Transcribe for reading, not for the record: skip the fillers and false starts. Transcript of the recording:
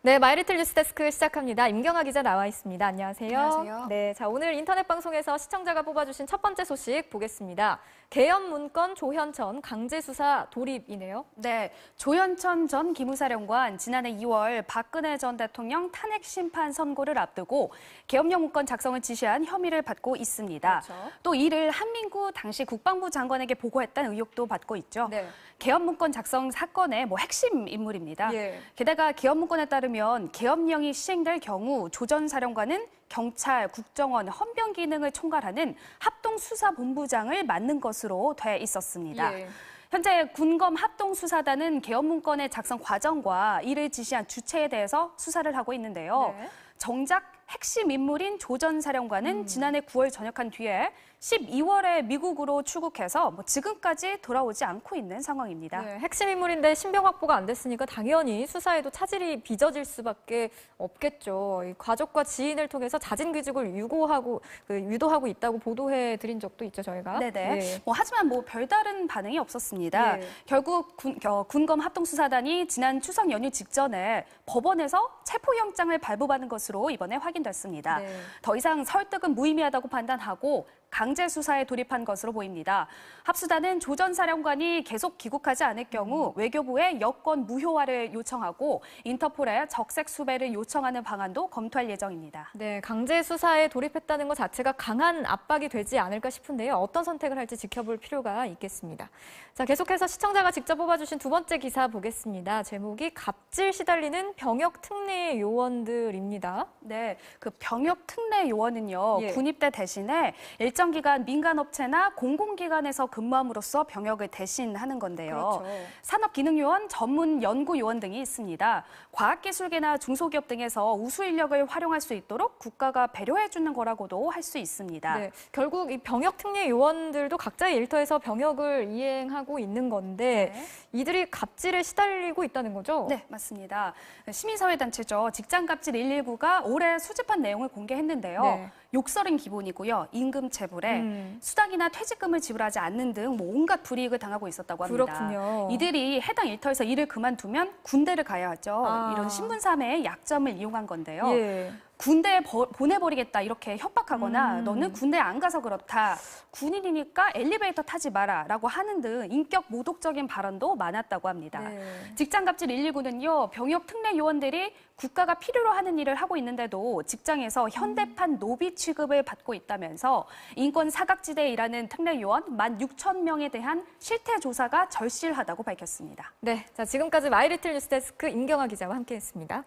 네, 마이리틀 뉴스데스크 시작합니다. 임경아 기자 나와 있습니다. 안녕하세요. 안녕하세요. 네, 자 오늘 인터넷 방송에서 시청자가 뽑아주신 첫 번째 소식 보겠습니다. 계엄 문건 조현천 강제 수사 돌입이네요. 네, 조현천 전 기무사령관 지난해 2월 박근혜 전 대통령 탄핵 심판 선고를 앞두고 계엄령 문건 작성을 지시한 혐의를 받고 있습니다. 그렇죠. 또 이를 한민구 당시 국방부 장관에게 보고했다는 의혹도 받고 있죠. 네. 계엄 문건 작성 사건의 핵심 인물입니다. 예. 게다가 계엄 문건에 따르면 계엄령이 시행될 경우 조 전 사령관은 경찰, 국정원, 헌병 기능을 총괄하는 합동수사본부장을 맡는 것으로 돼 있었습니다. 예. 현재 군검 합동수사단은 계엄 문건의 작성 과정과 이를 지시한 주체에 대해서 수사를 하고 있는데요. 네. 정작 핵심 인물인 조 전 사령관은 지난해 9월 전역한 뒤에 12월에 미국으로 출국해서 지금까지 돌아오지 않고 있는 상황입니다. 네, 핵심 인물인데 신병 확보가 안 됐으니까 당연히 수사에도 차질이 빚어질 수밖에 없겠죠. 이 가족과 지인을 통해서 자진 귀국을 유도하고 있다고 보도해 드린 적도 있죠, 저희가. 네네. 예. 하지만 별다른 반응이 없었습니다. 예. 결국 군검 합동수사단이 지난 추석 연휴 직전에 법원에서 체포영장을 발부받은 것으로 이번에 확인됐습니다. 네. 더 이상 설득은 무의미하다고 판단하고 강제 수사에 돌입한 것으로 보입니다. 합수단은 조 전 사령관이 계속 귀국하지 않을 경우 외교부에 여권 무효화를 요청하고 인터폴에 적색 수배를 요청하는 방안도 검토할 예정입니다. 네, 강제 수사에 돌입했다는 것 자체가 강한 압박이 되지 않을까 싶은데요. 어떤 선택을 할지 지켜볼 필요가 있겠습니다. 자, 계속해서 시청자가 직접 뽑아주신 두 번째 기사 보겠습니다. 제목이 갑질 시달리는 병역 특례 요원들입니다. 네, 그 병역 특례 요원은요, 예. 군입대 대신에 일정 기간 민간업체나 공공기관에서 근무함으로써 병역을 대신하는 건데요. 그렇죠. 산업기능요원, 전문연구요원 등이 있습니다. 과학기술계나 중소기업 등에서 우수 인력을 활용할 수 있도록 국가가 배려해주는 거라고도 할 수 있습니다. 네, 결국 이 병역 특례 요원들도 각자의 일터에서 병역을 이행하고 있는 건데 네. 이들이 갑질에 시달리고 있다는 거죠? 네, 맞습니다. 시민사회단체죠. 직장갑질 119가 올해 수집한 내용을 공개했는데요. 네. 욕설은 기본이고요. 임금 체불에 수당이나 퇴직금을 지불하지 않는 등 온갖 불이익을 당하고 있었다고 합니다. 그렇군요. 이들이 해당 일터에서 일을 그만두면 군대를 가야 하죠. 아. 이런 신분삼해의 약점을 이용한 건데요. 예. 군대에 보내버리겠다 이렇게 협박하거나 너는 군대에 안 가서 그렇다. 군인이니까 엘리베이터 타지 마라 라고 하는 등 인격 모독적인 발언도 많았다고 합니다. 네. 직장갑질 119는요. 병역 특례 요원들이 국가가 필요로 하는 일을 하고 있는데도 직장에서 현대판 노비 취급을 받고 있다면서 인권 사각지대에 일하는 특례 요원 16,000명에 대한 실태 조사가 절실하다고 밝혔습니다. 네, 자 지금까지 마이리틀 뉴스데스크 임경아 기자와 함께했습니다.